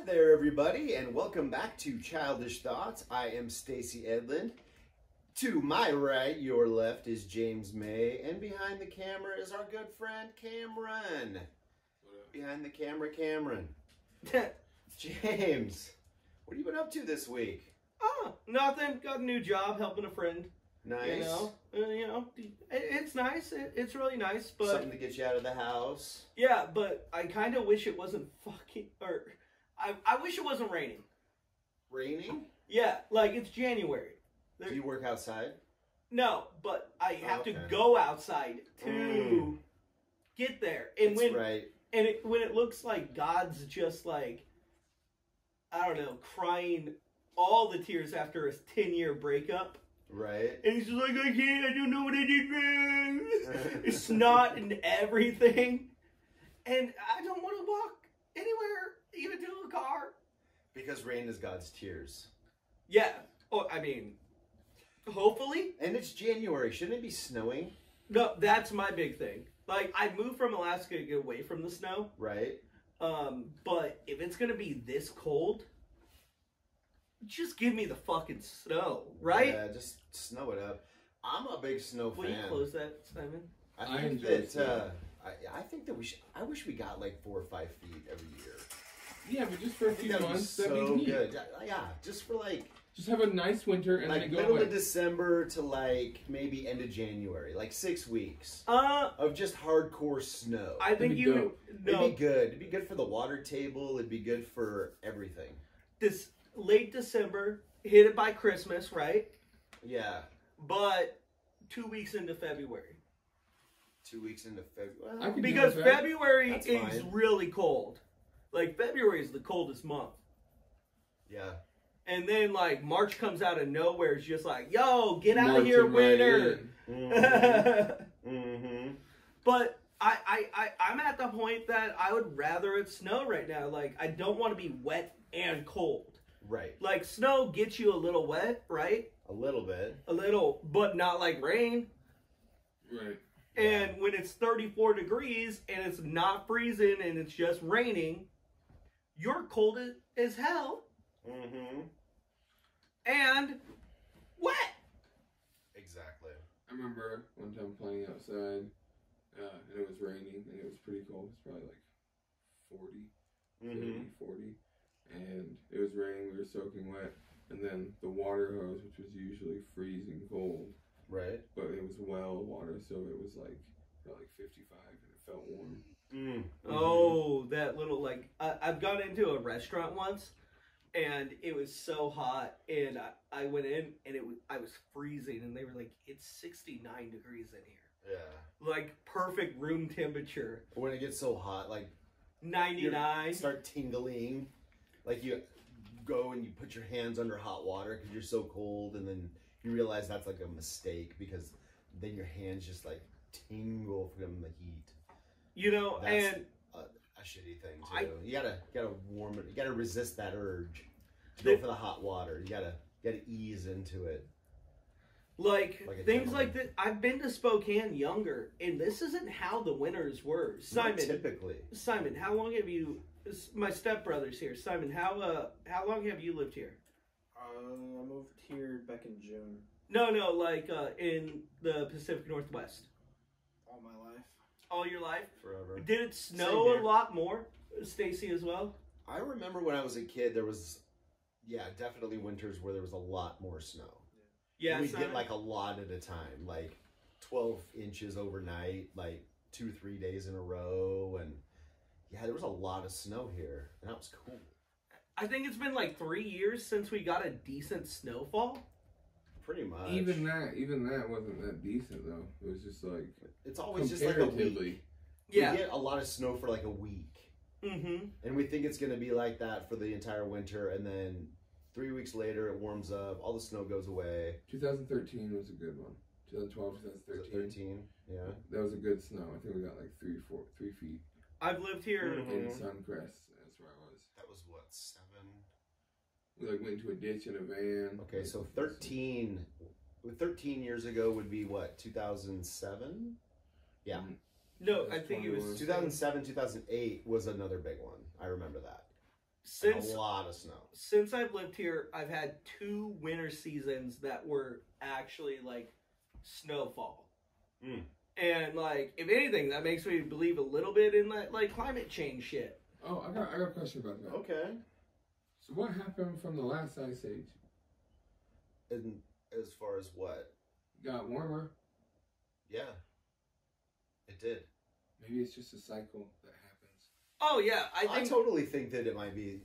Hi there, everybody, and welcome back to Childish Thoughts. I am Stacey Edlund. To my right, your left, is James May, and behind the camera is our good friend Cameron. Behind the camera, Cameron. James, what have you been up to this week? Oh, nothing. Got a new job helping a friend. Nice. It's nice. It's really nice, but something to get you out of the house. Yeah, but I kind of wish it wasn't I wish it wasn't raining. Raining? Yeah, like it's January. Do you work outside? No, but I have to go outside to get there. And when it looks like God's just like, I don't know, crying all the tears after a 10-year breakup. Right. And he's just like, I don't know what I did wrong. It's snot and everything. And I don't want to walk anywhere, even to a car. Because rain is God's tears. Yeah. Oh, I mean, hopefully. And it's January. Shouldn't it be snowing? No, that's my big thing. Like, I moved from Alaska to get away from the snow. Right. But if it's going to be this cold, just give me the fucking snow, right? Yeah, just snow it up. I'm a big snow fan. Will you close that, Simon? I think that we should. I wish we got like 4 or 5 feet every year. Yeah, but just for a few months, that'd be so good. Yeah, just for like. Just have a nice winter and like then go middle away. of December to like maybe end of January, like 6 weeks of just hardcore snow. I think It'd be good. It'd be good for the water table. It'd be good for everything. This late December, hit it by Christmas, right? Yeah. But 2 weeks into February. 2 weeks into February. Because February is really cold. Like, February is the coldest month. Yeah. And then, like, March comes out of nowhere. It's just like, yo, get out of here, winter. But I'm at the point that I would rather it snow right now. Like, I don't want to be wet and cold. Right. Like, snow gets you a little wet, right? A little bit. A little, but not like rain. Right. And when it's 34 degrees and it's not freezing and it's just raining, you're cold as hell. And wet. Exactly. I remember one time playing outside, and it was raining, and it was pretty cold. It's probably like 40, and it was raining. We were soaking wet, and then the water hose, which was usually freezing cold, right? But it was well water, so it was like about like 55, and it felt warm. Oh, that little like I've gone into a restaurant once. And it was so hot, and I went in, and I was freezing, and they were like, it's 69 degrees in here. Yeah. Like, perfect room temperature. When it gets so hot, like... 99. You start tingling. Like, you go and you put your hands under hot water because you're so cold, and then you realize that's like a mistake because then your hands just, like, tingle from the heat. You know, that's a shitty thing too. You gotta warm it. You gotta resist that urge. Go for the hot water. You gotta ease into it. Like things like that. I've been to Spokane younger, and this isn't how the winters were. Simon, not typically. Simon, how long have you? My stepbrother's here. Simon, how long have you lived here? I moved here back in June. No, like in the Pacific Northwest. All my life. All your life? Forever. Did it snow a lot more, Stacey, as well? I remember when I was a kid, there was, definitely winters where there was a lot more snow. Yeah, we'd get like a lot at a time, like 12 inches overnight, like 2-3 days in a row, and there was a lot of snow here, and that was cool. I think it's been like 3 years since we got a decent snowfall. Pretty much. Even that wasn't that decent though. It was just like it's always just like a week. Yeah, we get a lot of snow for like a week, and we think it's gonna be like that for the entire winter, and then 3 weeks later it warms up, all the snow goes away. 2013 was a good one. 2012, 2013. Yeah, that was a good snow. I think we got like 3 feet. I've lived here in Suncrest. That's where I was. That was what, 7. We like went into a ditch in a van. Okay, so 13 years ago would be what, 2007? Yeah. No, I think it was 2007, 2008 was another big one. I remember that. Since a lot of snow. Since I've lived here, I've had 2 winter seasons that were actually like snowfall. And like, if anything, that makes me believe a little bit in that like climate change shit. Oh, I got a question about that. Okay. So what happened from the last ice age? And as far as what? Got warmer. Yeah. It did. Maybe it's just a cycle that happens. Oh yeah, I totally think that it might be.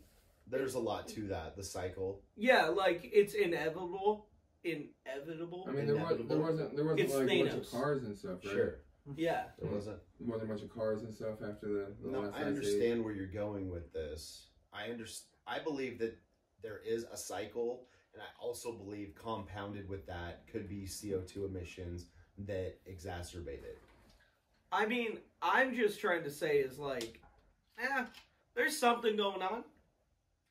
There's a lot to that. The cycle. Yeah, like it's inevitable. Inevitable. I mean, there wasn't It's like a bunch Thanos. of cars and stuff, right? Sure. Yeah. There wasn't. There wasn't a bunch of cars and stuff after the No, last I ice understand age. where you're going with this. I believe that there is a cycle, and I also believe compounded with that could be CO2 emissions that exacerbate it. I mean, I'm just trying to say is like, there's something going on.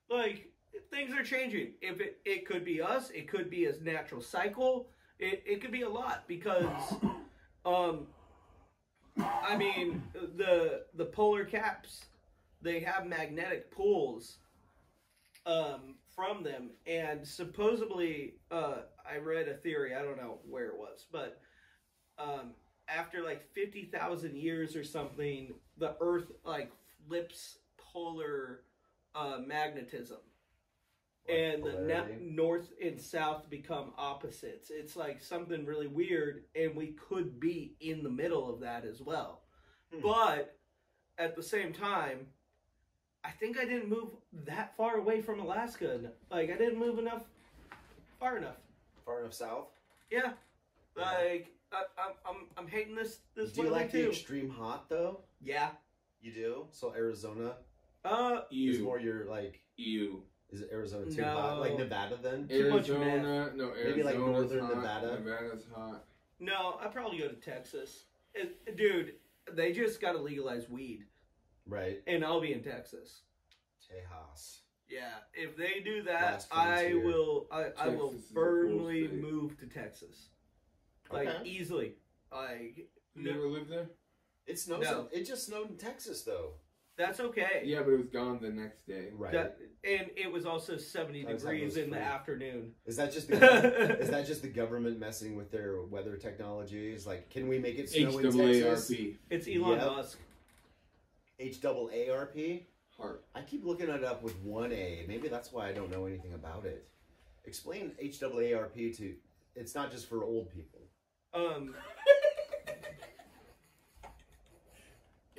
Like, things are changing. If it could be us, it could be a natural cycle. It could be a lot because, I mean, the polar caps, they have magnetic poles from them, and supposedly, I read a theory, I don't know where it was, but after like 50,000 years or something, the Earth like flips polar magnetism. And the north and south become opposites. It's like something really weird, and we could be in the middle of that as well. But at the same time, I think I didn't move that far away from Alaska. Like, I didn't move far enough. Far enough south? Yeah. Like, I'm hating this Do you like the extreme hot, though? Yeah. You do? So Arizona? Is more your, like... Is Arizona too hot? Like Nevada then? Arizona, maybe like northern hot. Nevada. Nevada's hot. No, I'd probably go to Texas. Dude, they just got to legalize weed. Right. And I'll be in Texas. Tejas. Yeah, if they do that, I will firmly move to Texas. Like, easily. Like, you ever lived there? It snows. No. It just snowed in Texas, though. That's okay. Yeah, but it was gone the next day. Right. And it was also 70 degrees in the afternoon. Is that just the government messing with their weather technologies? Like, can we make it snow in Texas? It's Elon Musk. HAARP? Heart. I keep looking it up with one A. Maybe that's why I don't know anything about it. Explain HAARP to... It's not just for old people.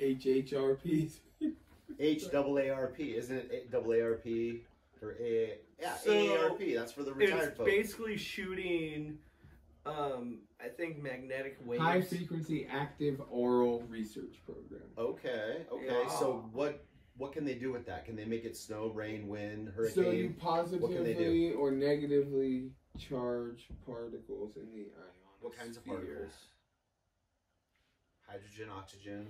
HHRP. HAARP, isn't it AARP or AARP? That's for the retired folks. It's basically shooting, I think, magnetic waves. High frequency active oral research program. Okay. Yeah. So what can they do with that? Can they make it snow, rain, wind, hurricane? So you positively or negatively charge particles in the ionosphere. What kinds of particles? Hydrogen, oxygen.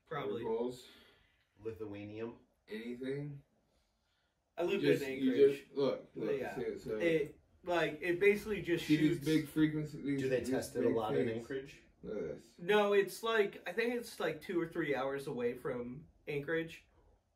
Probably. Particles. Lithuanium. Anything. I lived in Anchorage. Look. Yeah. So it basically just shoots. These big frequencies. Do they test it a lot in Anchorage? No, it's like, I think it's like 2 or 3 hours away from Anchorage,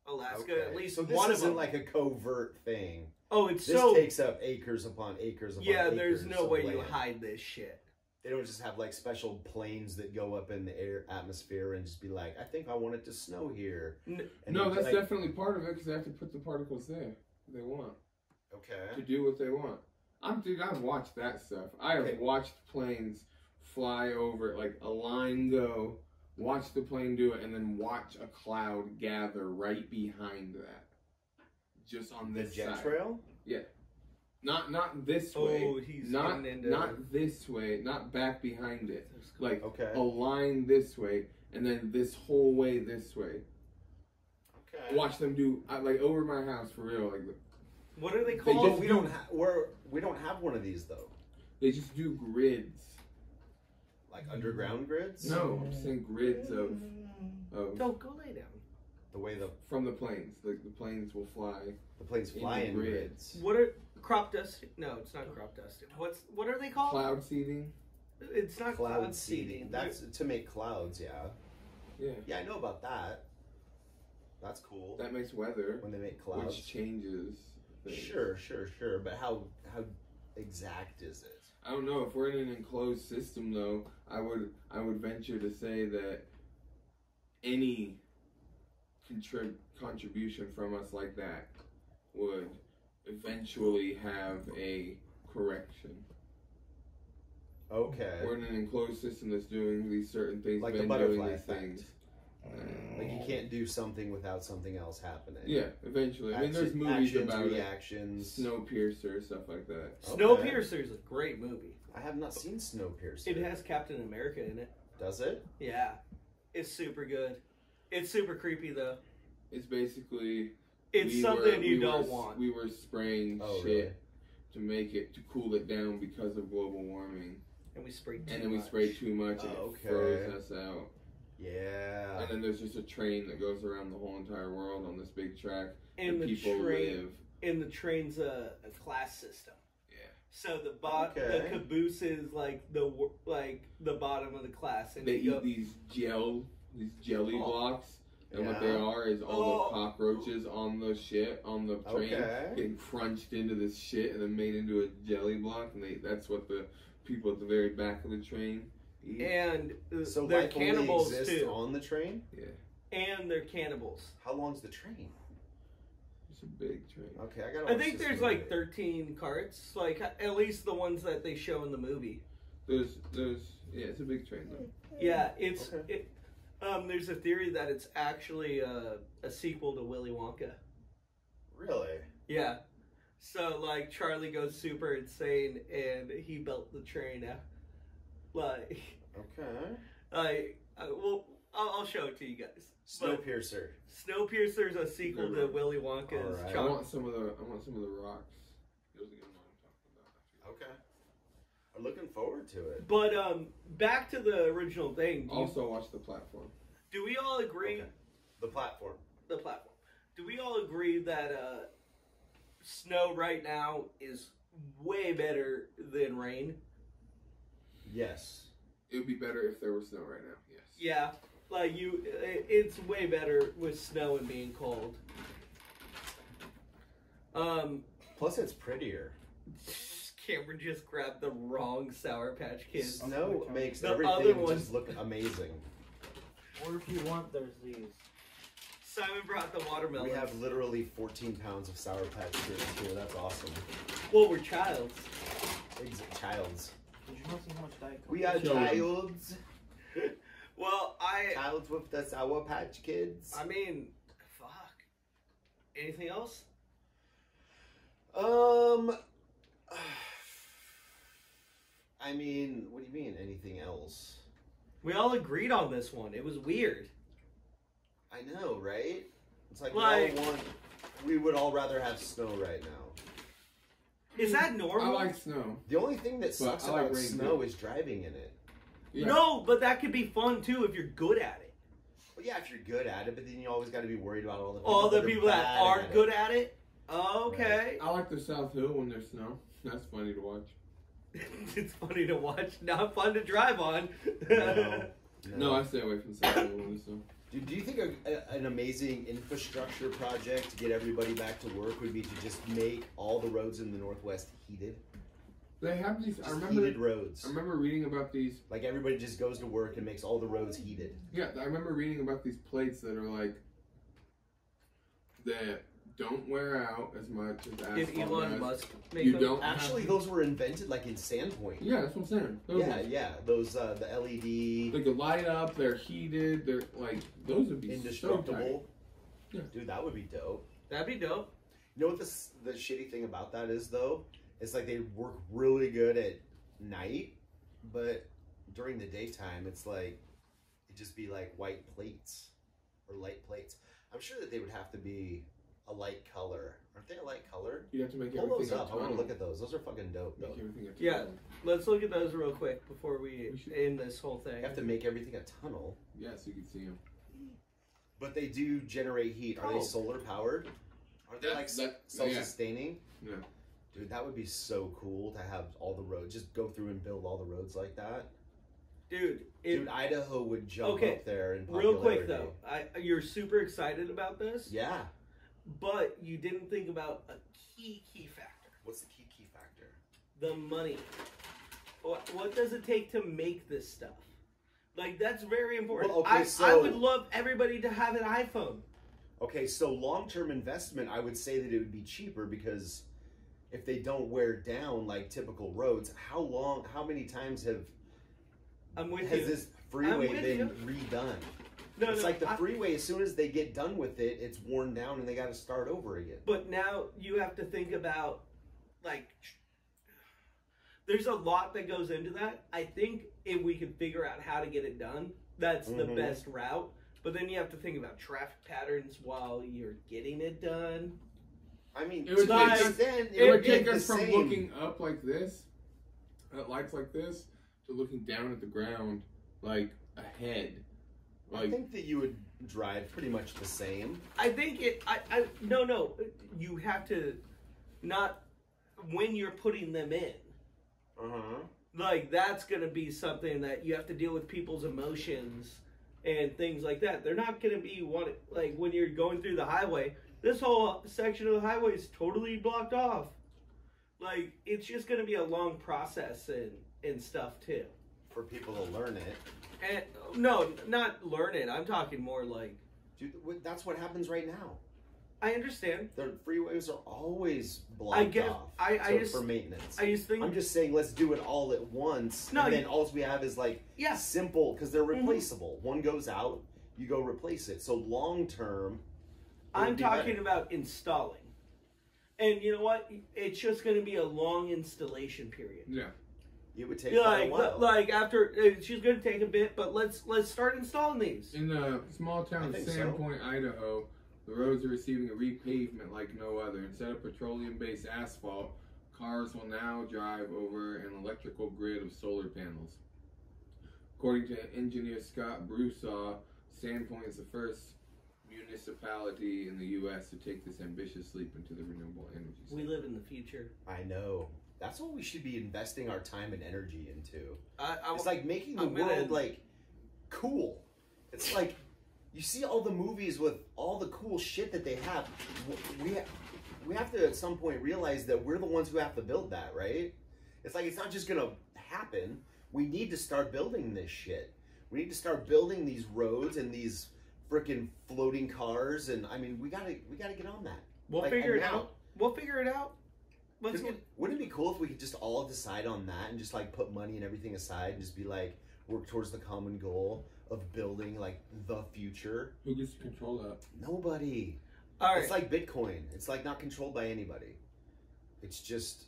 Alaska. Okay. At least so this one isn't of them. like a covert thing. Oh, it's this takes up acres upon acres upon acres. Yeah, there's no way land. you hide this shit. They don't just have like special planes that go up in the atmosphere and just be like, I think I want it to snow here. No, that's definitely part of it because they have to put the particles there they want. Okay. To do what they want. I've watched that stuff. I have watched planes fly over, like a line go, watch the plane do it, and then watch a cloud gather right behind that. Just on this jet side. trail? Yeah. Not this way. Oh, he's not this way. Not back behind it. Like okay. a line this way, and then this whole way this way. Okay. Watch them do like over my house for real. Like what are they called? We don't have one of these though. They just do grids. Like underground grids? No, I'm saying grids of. Don't go lay down. The way from the planes, like the planes will fly. The planes fly in grids. What are crop dusting? No, it's not crop dusting. What are they called? Cloud seeding. It's not cloud seeding. That's to make clouds. Yeah. Yeah. Yeah, I know about that. That's cool. That makes weather. When they make clouds. Which changes things. Sure. But how exact is it? I don't know. If we're in an enclosed system, though, I would venture to say that any contribution from us like that would eventually have a correction. Okay. We're in an enclosed system that's doing these certain things, like been the butterfly doing these effect. things. Like you can't do something without something else happening. Yeah, eventually. I mean, there's movies actions, about reactions. Snowpiercer, stuff like that. Okay. Snowpiercer is a great movie. I have not seen Snowpiercer. It has Captain America in it. Does it? Yeah. It's super good. It's super creepy, though. It's basically... It's something you don't want. We were spraying shit really? to cool it down because of global warming. And we sprayed too much. And then we sprayed too much and it froze us out. Yeah. And then there's just a train that goes around the whole entire world on this big track. And where the people live. And the train's a class system. Yeah. So the caboose is like the bottom of the class, and they eat these jelly blocks, and what they are is all the cockroaches on the train getting crunched into this shit and then made into a jelly block, and that's what the people at the very back of the train eat. And so they're life cannibals only exists too. On the train? Yeah. And they're cannibals. How long's the train? It's a big train. Okay, I gotta. I think there's like 13 carts, like at least the ones that they show in the movie. There's it's a big train though. Yeah, there's a theory that it's actually a sequel to Willy Wonka. Really? Yeah. So like Charlie goes super insane and he built the train out. Like. Okay. I'll show it to you guys. Snowpiercer. Snowpiercer is a sequel to Willy Wonka's. Right. I want some of the rocks. Those are the ones I'm talking about. Okay. I'm looking forward to it. But back to the original thing. Also watch The Platform. Do we all agree? Okay. The platform. The platform. Do we all agree that snow right now is way better than rain? Yes. It would be better if there was snow right now. Yes. Yeah. Like it's way better with snow and being cold. Plus, it's prettier. Cameron just grabbed the wrong Sour Patch Kids. Snow makes The everything other one. just look amazing. Or if you want, there's these. Simon brought the watermelon. We have literally 14 pounds of Sour Patch Kids here. That's awesome. Well, we're childs. Childs. Did you not see how much Diet Coke? We are childs. Well, Childs with the Sour Patch Kids. I mean, fuck. Anything else? I mean, what do you mean? Anything else? We all agreed on this one. It was weird. I know, right? It's like, Like- we would all rather have snow right now. Is that normal? I like snow. The only thing that sucks I like about rain, snow too. is driving in it. Yeah. No, but that could be fun too if you're good at it. Well, yeah, if you're good at it, but then you always got to be worried about all the People that bad aren't at good at it. Okay. I like the South Hill when there's snow. That's funny to watch. It's funny to watch, not fun to drive on. No, I stay away from South Hill when there's snow. Do you think an amazing infrastructure project to get everybody back to work would be to just make all the roads in the Northwest heated? They have these. Heated roads. I remember reading about these. Like everybody just goes to work and makes all the roads heated. Yeah, I remember reading about these plates that are like that don't wear out as much as asphalt. Did Elon does. Musk make You them? don't Actually, those were invented like in Sandpoint. Yeah, that's what I'm saying. Those ones. Yeah. Those the LED. They could light up. They're heated. They're like those would be Indestructible. So Dude, that would be dope. That'd be dope. You know what the shitty thing about that is though? It's like they work really good at night, but during the daytime it's like it'd just be like white plates or light plates. I'm sure that they would have to be a light color. Aren't they a light color? You have to make Pull everything those up. I want to tonal. look at those. Those are fucking dope though. Make everything a Yeah. tonal. Let's look at those real quick before we end this whole thing. You have to make everything a tunnel. Yeah, so you can see them. But they do generate heat. Are they solar powered? Are they like self-sustaining? Yeah. Dude, that would be so cool to have all the roads, just go through and build all the roads like that. Dude, Idaho would jump up there in popularity. Real quick though, you're super excited about this. Yeah. But you didn't think about a key factor. What's the key factor? The money. What does it take to make this stuff? Like, that's very important. Well, okay, I would love everybody to have an iPhone. Okay, so long-term investment, I would say that it would be cheaper because if they don't wear down like typical roads, how many times has this freeway been redone? It's like the freeway, as soon as they get done with it, it's worn down and they got to start over again. But now you have to think about, like, there's a lot that goes into that. I think if we could figure out how to get it done, that's the best route. But then you have to think about traffic patterns while you're getting it done. I mean, it would take us from looking up like this, at lights like this, to looking down at the ground, like ahead. I think that you would drive pretty much the same. I think no. You have to not when you're putting them in. Like, that's going to be something that you have to deal with people's emotions and things like that. They're not going to be like when you're going through the highway. This whole section of the highway is totally blocked off. Like, it's just going to be a long process and stuff too. For people to learn it. And no, not learn it. I'm talking more like... Dude, that's what happens right now. I understand. The freeways are always blocked off for maintenance. I'm just saying, let's do it all at once. No, and then all we have is like simple, because they're replaceable. One goes out, you go replace it. So long term, I'm talking about installing. And you know what? It's just going to be a long installation period. Yeah. It would take quite a while. Like after, she's going to take a bit, but let's start installing these. In the small town of Sandpoint, Idaho, the roads are receiving a repavement like no other. Instead of petroleum-based asphalt, cars will now drive over an electrical grid of solar panels. According to engineer Scott Broussard, Sandpoint is the first municipality in the U.S. to take this ambitious leap into the renewable energy sector. We live in the future. I know. That's what we should be investing our time and energy into. It's like making the world like cool. It's like you see all the movies with all the cool shit that they have. We have to at some point realize that we're the ones who have to build that, right? It's like it's not just gonna happen. We need to start building this shit. We need to start building these roads and these freaking floating cars, and I mean we gotta get on that. We'll figure it out. We'll figure it out. Wouldn't it be cool if we could just all decide on that and just like put money and everything aside and just be like work towards the common goal of building like the future? Who gets to control that? Nobody. All right. It's like Bitcoin. It's like not controlled by anybody. It's just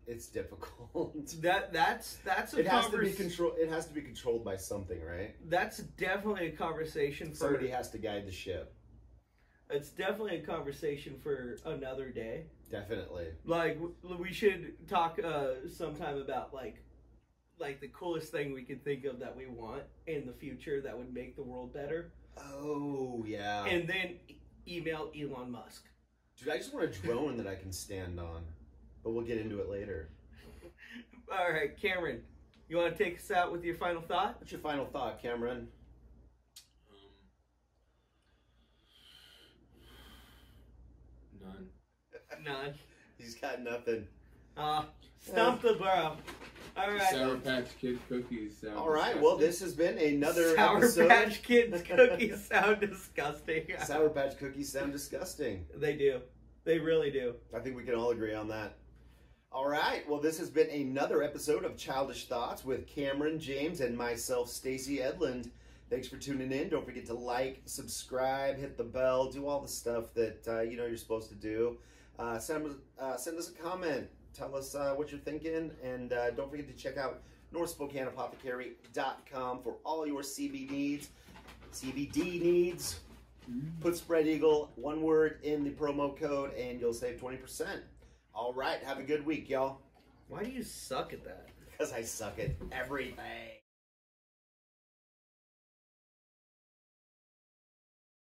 it's difficult. That's a it has to be controlled. It has to be controlled by something, right? That's definitely a conversation for somebody has to guide the ship. It's definitely a conversation for another day. Definitely. Like we should talk sometime about like the coolest thing we could think of that we want in the future that would make the world better. Oh yeah. And then email Elon Musk. Dude, I just want a drone that I can stand on. But we'll get into it later. All right, Cameron, you want to take us out with your final thought? What's your final thought, Cameron? None. None. He's got nothing. Stump the bro. All right. Sour Patch Kid cookies sound all right, disgusting. well, this has been another episode. Sour Patch Kids cookies sound disgusting. Sour Patch cookies sound disgusting. They do. They really do. I think we can all agree on that. All right, well, this has been another episode of Childish Thoughts with Cameron, James, and myself, Stacey Edlund. Thanks for tuning in. Don't forget to like, subscribe, hit the bell, do all the stuff that you're supposed to do. Send us a comment. Tell us what you're thinking, and don't forget to check out NorthSpokaneApothecary.com for all your CBD needs. Put Spread Eagle, one word, in the promo code, and you'll save 20%. All right, have a good week, y'all. Why do you suck at that? Because I suck at everything.